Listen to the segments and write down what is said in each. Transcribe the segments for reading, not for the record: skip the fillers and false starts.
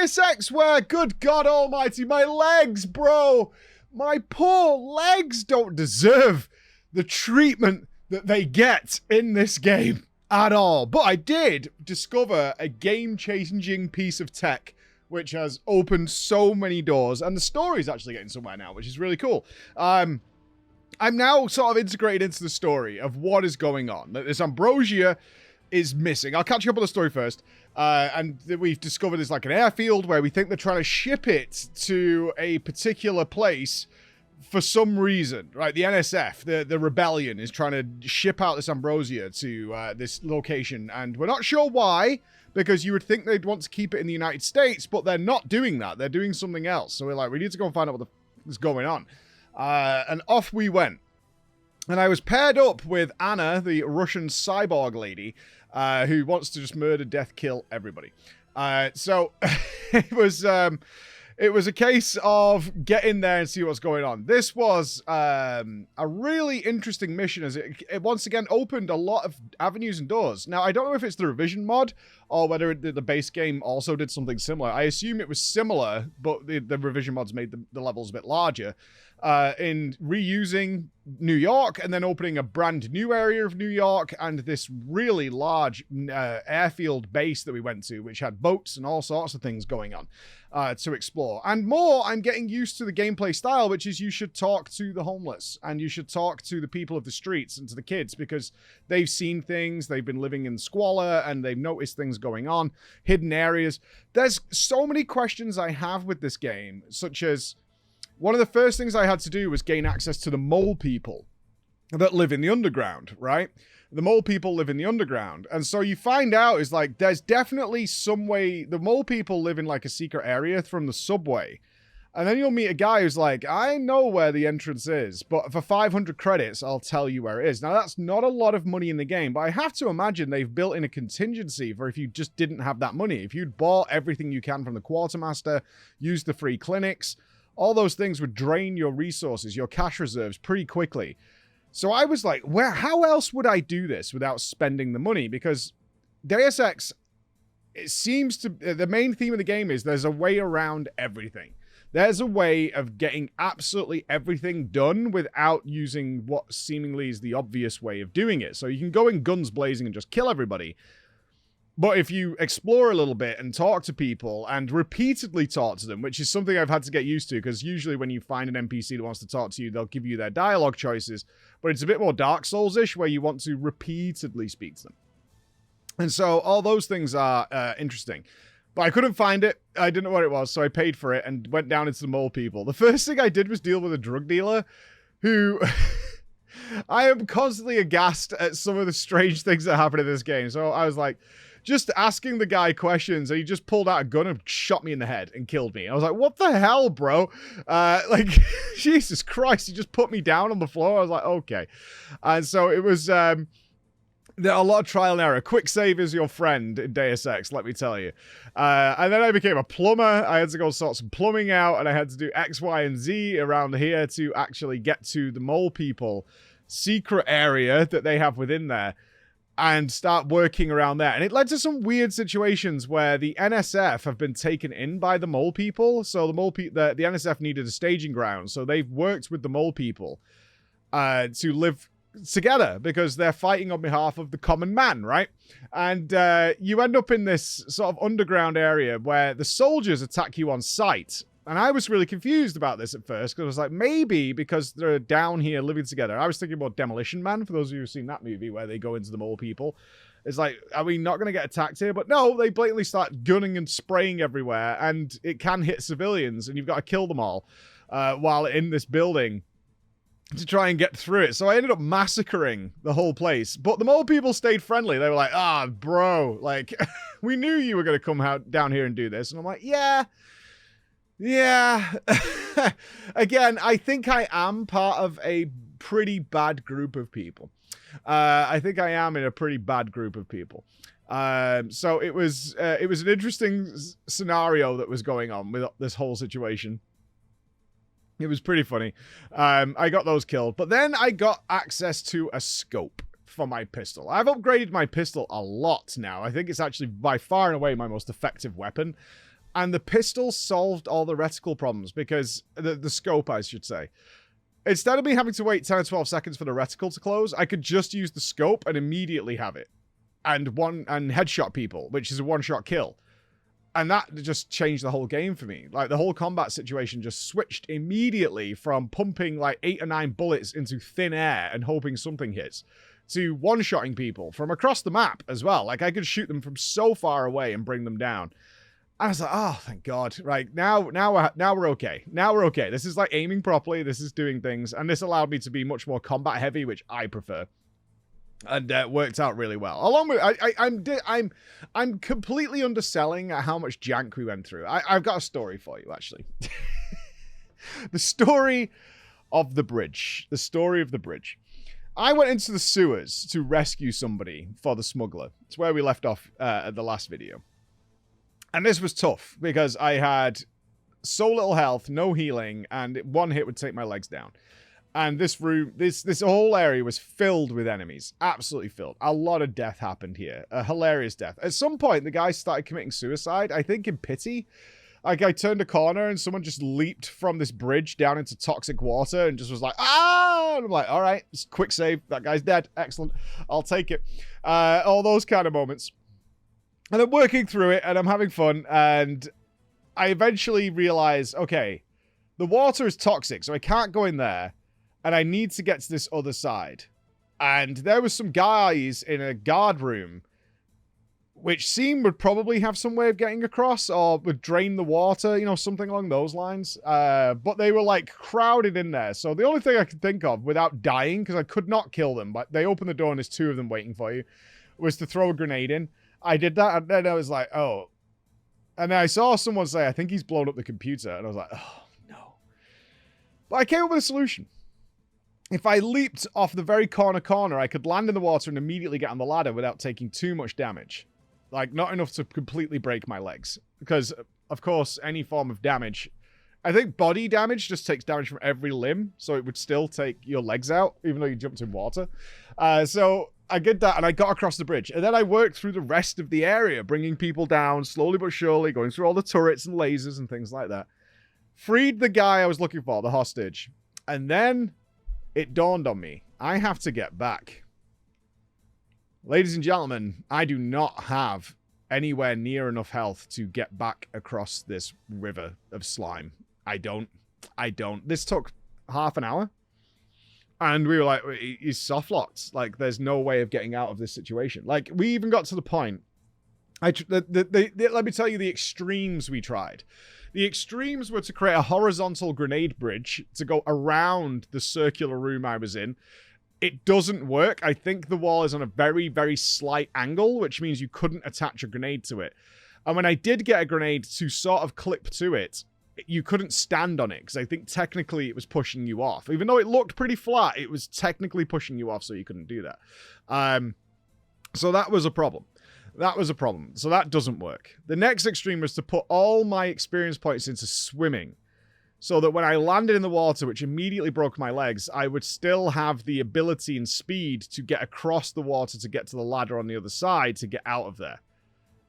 Deus Ex where, good God almighty, my legs, bro, my poor legs don't deserve the treatment that they get in this game at all. But I did discover a game-changing piece of tech which has opened so many doors, and the story's actually getting somewhere now, which is really cool. I'm now sort of integrated into the story of what is going on. This ambrosia is missing. I'll catch you up on the story first. And we've discovered there's like an airfield where we think they're trying to ship it to a particular place for some reason, right? The NSF, the rebellion, is trying to ship out this ambrosia to this location, and we're not sure why, because you would think they'd want to keep it in the United States, but they're not doing that. They're doing something else. So we're like, we need to go and find out what is going on. And off we went. And I was paired up with Anna, the Russian cyborg lady, who wants to just murder, death, kill everybody. So it was a case of get in there and see what's going on. This was a really interesting mission, as it once again opened a lot of avenues and doors. Now, I don't know if it's the revision mod or whether the base game also did something similar. I assume it was similar, but the revision mods made the levels a bit larger. In reusing New York and then opening a brand new area of New York and this really large airfield base that we went to, which had boats and all sorts of things going on to explore. And more, I'm getting used to the gameplay style, which is you should talk to the homeless and you should talk to the people of the streets and to the kids, because they've seen things, they've been living in squalor, and they've noticed things going on, hidden areas. There's so many questions I have with this game, such as, one of the first things I had to do was gain access to the mole people that live in the underground, right? The mole people live in the underground. And so you find out is like, there's definitely some way, the mole people live in like a secret area from the subway. And then you'll meet a guy who's like, I know where the entrance is, but for 500 credits, I'll tell you where it is. Now, that's not a lot of money in the game, but I have to imagine they've built in a contingency for if you just didn't have that money. If you'd bought everything you can from the quartermaster, used the free clinics, all those things would drain your resources, your cash reserves pretty quickly. So I was like, how else would I do this without spending the money? Because Deus Ex, it seems to, the main theme of the game is there's a way around everything. There's a way of getting absolutely everything done without using what seemingly is the obvious way of doing it. So you can go in guns blazing and just kill everybody. But if you explore a little bit and talk to people and repeatedly talk to them, which is something I've had to get used to, because usually when you find an NPC that wants to talk to you, they'll give you their dialogue choices, but it's a bit more Dark Souls-ish where you want to repeatedly speak to them. And so all those things are interesting. But I couldn't find it. I didn't know what it was, so I paid for it and went down into the mole people. The first thing I did was deal with a drug dealer who... I am constantly aghast at some of the strange things that happen in this game. So I was like... just asking the guy questions, and he just pulled out a gun and shot me in the head and killed me. I was like, what the hell, bro? Like, Jesus Christ, he just put me down on the floor. I was like, okay. And so it was there a lot of trial and error. Quick save is your friend in Deus Ex, let me tell you. And then I became a plumber. I had to go sort some plumbing out, and I had to do X, Y, and Z around here to actually get to the mole people secret area that they have within there, and start working around there. And it led to some weird situations where the NSF have been taken in by the mole people. So the the NSF needed a staging ground. So they've worked with the mole people to live together because they're fighting on behalf of the common man, right? And you end up in this sort of underground area where the soldiers attack you on sight. And I was really confused about this at first, because I was like, maybe because they're down here living together. I was thinking about Demolition Man, for those of you who've seen that movie, where they go into the mole people. It's like, are we not going to get attacked here? But no, they blatantly start gunning and spraying everywhere, and it can hit civilians, and you've got to kill them all while in this building to try and get through it. So I ended up massacring the whole place. But the mole people stayed friendly. They were like, bro, like, we knew you were going to come out down here and do this. And I'm like, yeah. Again, I think I am part of a pretty bad group of people. I think I am in a pretty bad group of people. So it was an interesting scenario that was going on with this whole situation. It was pretty funny. I got those killed, but then I got access to a scope for my pistol. I've upgraded my pistol a lot now. I think it's actually by far and away my most effective weapon. And the pistol solved all the reticle problems because the scope, I should say. Instead of me having to wait 10 or 12 seconds for the reticle to close, I could just use the scope and immediately have it. And headshot people, which is a one-shot kill. And that just changed the whole game for me. Like, the whole combat situation just switched immediately from pumping like 8 or 9 bullets into thin air and hoping something hits to one-shotting people from across the map as well. Like, I could shoot them from so far away and bring them down. I was like, oh, thank God. Right, now we're okay. Now we're okay. This is like aiming properly. This is doing things. And this allowed me to be much more combat heavy, which I prefer. And worked out really well. Along with, I'm completely underselling at how much jank we went through. I've got a story for you, actually. The story of the bridge. The story of the bridge. I went into the sewers to rescue somebody for the smuggler. It's where we left off at the last video. And this was tough because I had so little health, no healing, and one hit would take my legs down. And this room, this whole area was filled with enemies. Absolutely filled. A lot of death happened here. A hilarious death. At some point, the guy started committing suicide, I think in pity. Like, I turned a corner and someone just leaped from this bridge down into toxic water and just was like, ah! And I'm like, all right, quick save. That guy's dead. Excellent. I'll take it. All those kind of moments. And I'm working through it, and I'm having fun, and I eventually realize, okay, the water is toxic, so I can't go in there, and I need to get to this other side. And there was some guys in a guard room, which seemed would probably have some way of getting across, or would drain the water, you know, something along those lines. But they were, like, crowded in there, so the only thing I could think of, without dying, because I could not kill them, but they opened the door and there's 2 of them waiting for you, was to throw a grenade in. I did that, and then I was like, oh. And then I saw someone say, I think he's blown up the computer. And I was like, oh, no. But I came up with a solution. If I leaped off the very corner, I could land in the water and immediately get on the ladder without taking too much damage. Like, not enough to completely break my legs. Because, of course, any form of damage... I think body damage just takes damage from every limb, so it would still take your legs out, even though you jumped in water. So... I did that, and I got across the bridge. And then I worked through the rest of the area, bringing people down, slowly but surely, going through all the turrets and lasers and things like that. Freed the guy I was looking for, the hostage. And then it dawned on me, I have to get back. Ladies and gentlemen, I do not have anywhere near enough health to get back across this river of slime. I don't. This took half an hour. And we were like, he's soft-locked. Like, there's no way of getting out of this situation. Like, we even got to the point... let me tell you the extremes we tried. The extremes were to create a horizontal grenade bridge to go around the circular room I was in. It doesn't work. I think the wall is on a very, very slight angle, which means you couldn't attach a grenade to it. And when I did get a grenade to sort of clip to it, you couldn't stand on it, because I think technically it was pushing you off. Even though it looked pretty flat, it was technically pushing you off, so you couldn't do that. So that was a problem. So that doesn't work. The next extreme was to put all my experience points into swimming, so that when I landed in the water, which immediately broke my legs, I would still have the ability and speed to get across the water to get to the ladder on the other side to get out of there.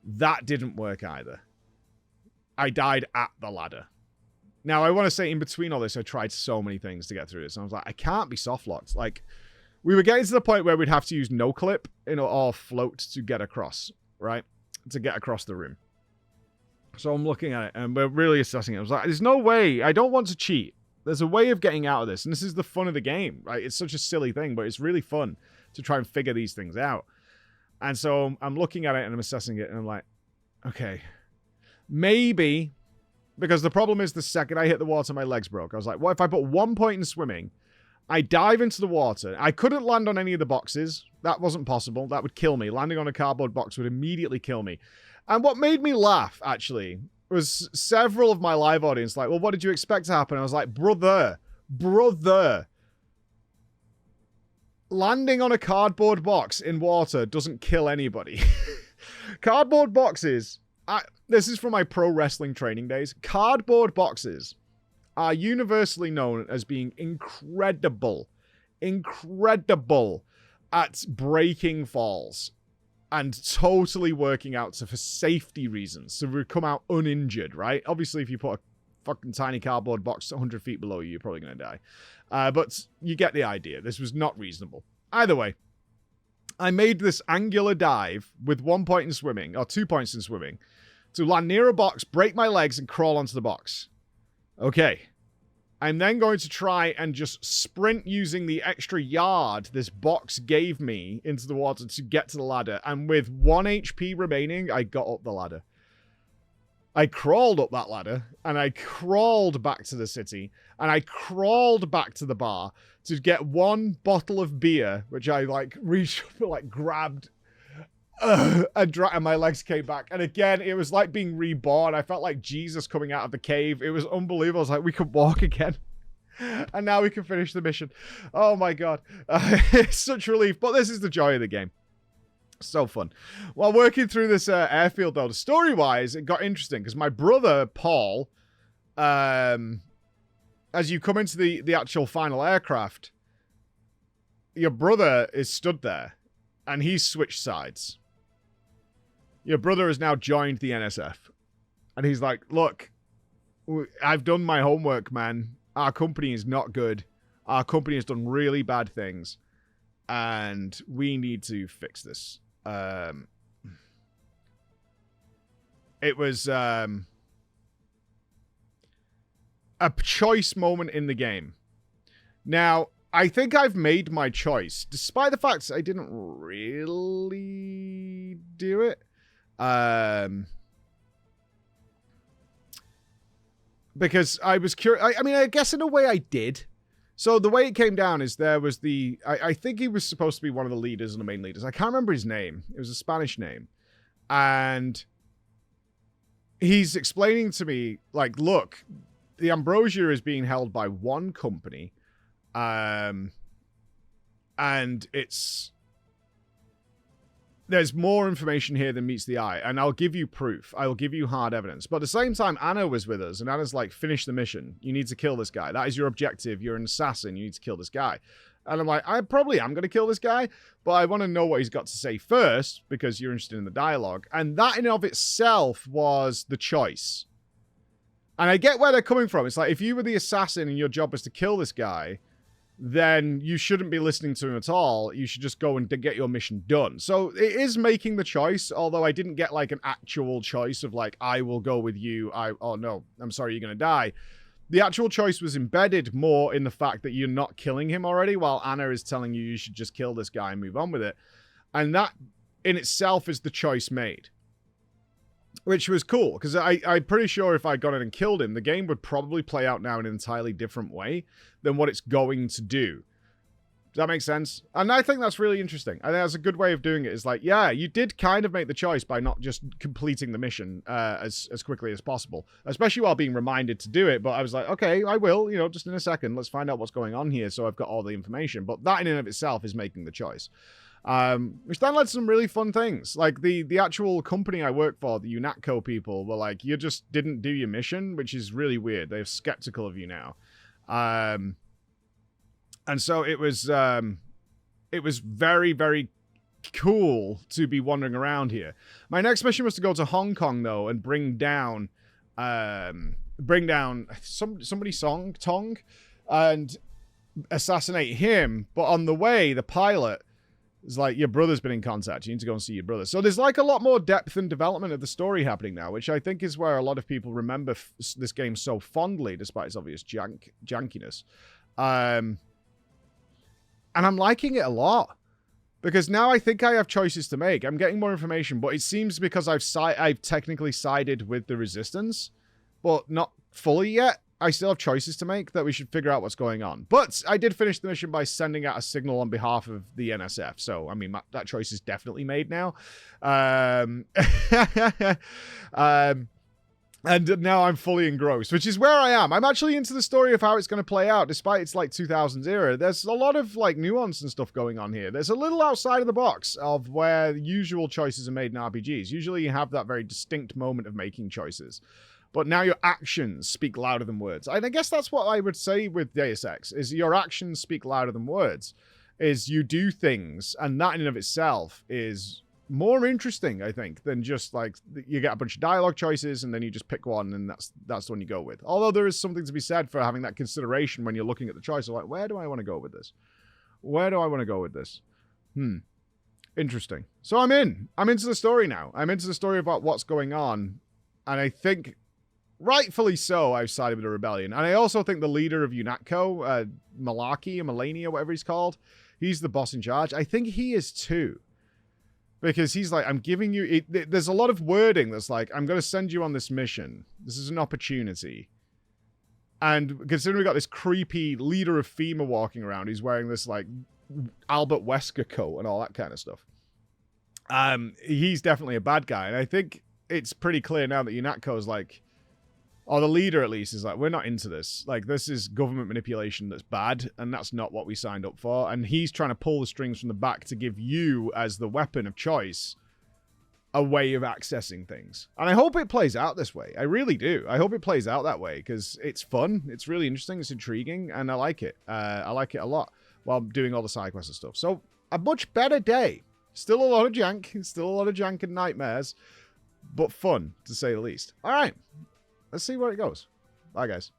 That didn't work either. I died at the ladder. Now, I want to say in between all this, I tried so many things to get through this. And I was like, I can't be soft-locked. Like, we were getting to the point where we'd have to use no-clip, you know, or float to get across, right? To get across the room. So I'm looking at it, and we're really assessing it. I was like, there's no way. I don't want to cheat. There's a way of getting out of this. And this is the fun of the game, right? It's such a silly thing, but it's really fun to try and figure these things out. And so I'm looking at it, and I'm assessing it, and I'm like, okay, maybe... Because the problem is the second I hit the water, my legs broke. I was like, what if I put 1 point in swimming? I dive into the water. I couldn't land on any of the boxes. That wasn't possible. That would kill me. Landing on a cardboard box would immediately kill me. And what made me laugh, actually, was several of my live audience like, well, what did you expect to happen? I was like, brother. Landing on a cardboard box in water doesn't kill anybody. Cardboard boxes... this is from my pro wrestling training days. Cardboard boxes are universally known as being incredible at breaking falls. and totally working out for safety reasons. So we come out uninjured, right? Obviously, if you put a fucking tiny cardboard box 100 feet below you, you're probably going to die. But you get the idea. This was not reasonable. Either way, I made this angular dive with 1 point in swimming, or 2 points in swimming, to land near a box, break my legs, and crawl onto the box. Okay. I'm then going to try and just sprint using the extra yard this box gave me into the water to get to the ladder. And with 1 HP remaining, I got up the ladder. I crawled up that ladder, and I crawled back to the city, and I crawled back to the bar to get 1 bottle of beer, which I, like, reached up, like, grabbed, and my legs came back. And again, it was like being reborn. I felt like Jesus coming out of the cave. It was unbelievable. I was like, we could walk again. And now we can finish the mission. Oh my God. It's such relief. But this is the joy of the game. So fun. While working through this airfield, though, story-wise, it got interesting. Because my brother, Paul, as you come into the actual final aircraft, your brother is stood there. And he's switched sides. Your brother has now joined the NSF. And he's like, look, I've done my homework, man. Our company is not good. Our company has done really bad things. And we need to fix this. It was a choice moment in the game. Now, I think I've made my choice, despite the fact I didn't really do it. Because I was curious. I mean, I guess in a way I did. So the way it came down is there was I think he was supposed to be one of the leaders and the main leaders. I can't remember his name. It was a Spanish name. And he's explaining to me, like, look, the Ambrosia is being held by one company. And there's more information here than meets the eye, and I'll give you proof. I'll give you hard evidence. But at the same time, Anna was with us, and Anna's like, finish the mission. You need to kill this guy. That is your objective. You're an assassin. You need to kill this guy. And I'm like, I probably am going to kill this guy, but I want to know what he's got to say first, because you're interested in the dialogue. And that in and of itself was the choice. And I get where they're coming from. It's like, if you were the assassin and your job was to kill this guy, then you shouldn't be listening to him at all. You should just go and get your mission done. So it is making the choice, although I didn't get like an actual choice of like, I will go with you. Oh no, I'm sorry, you're going to die. The actual choice was embedded more in the fact that you're not killing him already, while Anna is telling you should just kill this guy and move on with it. And that in itself is the choice made. Which was cool, because I'm pretty sure if I'd gone in and killed him, the game would probably play out now in an entirely different way than what it's going to do. Does that make sense? And I think that's really interesting. I think that's a good way of doing it. Is like, yeah, you did kind of make the choice by not just completing the mission as quickly as possible, especially while being reminded to do it. But I was like, okay, I will, just in a second. Let's find out what's going on here so I've got all the information. But that in and of itself is making the choice. Which then led to some really fun things. Like the actual company I work for, the UNATCO people, were like, you just didn't do your mission, which is really weird. They're skeptical of you now. And so it was very, very cool to be wandering around here. My next mission was to go to Hong Kong, though, and bring down somebody Tong and assassinate him. But on the way, the pilot is like, your brother's been in contact. You need to go and see your brother. So there's like a lot more depth and development of the story happening now, which I think is where a lot of people remember this game so fondly, despite its obvious jankiness. And I'm liking it a lot. Because now I think I have choices to make. I'm getting more information, but it seems because I've technically sided with the Resistance, but not fully yet. I still have choices to make that we should figure out what's going on. But I did finish the mission by sending out a signal on behalf of the NSF. So, I mean, that choice is definitely made now. And now I'm fully engrossed, which is where I am. I'm actually into the story of how it's going to play out, despite it's like 2000s era. There's a lot of like nuance and stuff going on here. There's a little outside of the box of where the usual choices are made in RPGs. Usually you have that very distinct moment of making choices. But now your actions speak louder than words. And I guess that's what I would say with Deus Ex, is your actions speak louder than words. Is you do things, and that in and of itself is more interesting, I think, than just like you get a bunch of dialogue choices and then you just pick one and that's the one you go with. Although there is something to be said for having that consideration when you're looking at the choice of like, where do I want to go with this? Where do I want to go with this? Interesting. So I'm into the story now. I'm into the story about what's going on. And I think, rightfully so, I've sided with the rebellion. And I also think the leader of UNATCO, Malaki or Melania, whatever he's called, he's the boss in charge. I think he is too. Because he's like, I'm giving you... there's a lot of wording that's like, I'm going to send you on this mission. This is an opportunity. And considering we got this creepy leader of FEMA walking around, he's wearing this like Albert Wesker coat and all that kind of stuff. He's definitely a bad guy. And I think it's pretty clear now that UNATCO is like... or the leader, at least, is like, we're not into this. Like, this is government manipulation that's bad, and that's not what we signed up for. And he's trying to pull the strings from the back to give you, as the weapon of choice, a way of accessing things. And I hope it plays out this way. I really do. I hope it plays out that way, because it's fun. It's really interesting. It's intriguing, and I like it. I like it a lot while doing all the side quests and stuff. So, a much better day. Still a lot of jank. Still a lot of jank and nightmares. But fun, to say the least. All right. Let's see where it goes. Bye, guys.